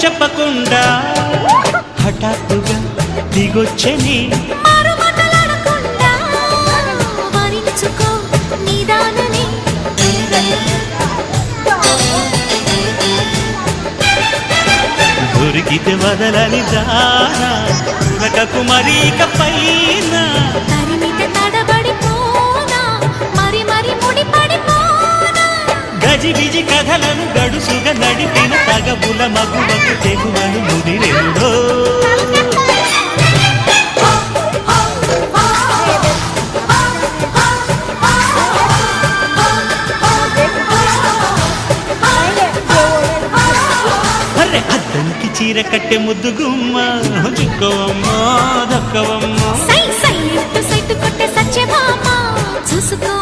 చెప్పకుండా హఠాత్తుగా దిగొచ్చని దొరికితే వదలని దానా ఉరకకు మరీక పైన గజిబిజి కథలను గడుసుగా నడిపిన తగబుల మగువకు తెగువను ముదిరెందో అద్దంకి చీర కట్టె ముద్దు గుమ్మ చుక్కవమ్మా దక్కవమ్మా సై సై కొట్టే సత్యభామ చూసుకో